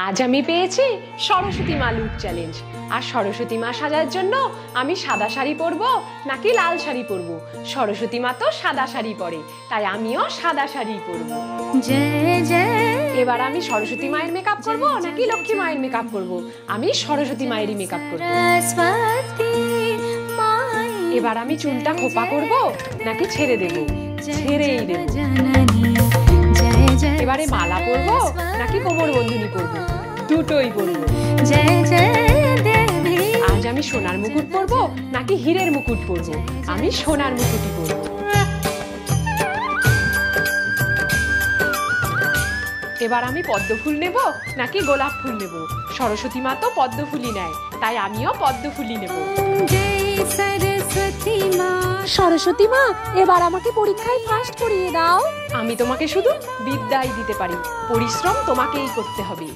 আজ আমি পেয়েছি সরস্বতী মা লুক চ্যালেঞ্জ। আর সরস্বতী মা সাজার জন্য আমি সাদা শাড়ি পরবো নাকি লাল শাড়ি পরবো? সরস্বতী মা তো সাদা শাড়ি পরে, তাই আমিও সাদা শাড়ি পরবো। এবার আমি সরস্বতী মায়ের মেকআপ করবো নাকি লক্ষ্মী মায়ের মেকআপ করবো? আমি সরস্বতী মায়েরই মেকআপ করবো। এবার আমি চুলটা খোপা করবো নাকি ছেড়ে দেবো? ছেড়েই দেবো। এবারে মালা পরবো নাকি কোমর বন্ধনী পরবো? দুটোই পরবো। আজ আমি সোনার মুকুট পরবো নাকি হীরের মুকুট পরবো? আমি সোনার মুকুটই পরবো। এবার আমি পদ্ম ফুল নেব নাকি গোলাপ ফুল নেব? সরস্বতী মা তো পদ্ম ফুলই নেয়, তাই আমিও পদ্ম ফুলই নেব। সরস্বতী মা, এবার আমাকে পরীক্ষায় ফার্স্ট করিয়ে দাও। আমি তোমাকে শুধু বিদ্যাই দিতে পারি, পরিশ্রম তোমাকেই করতে হবে।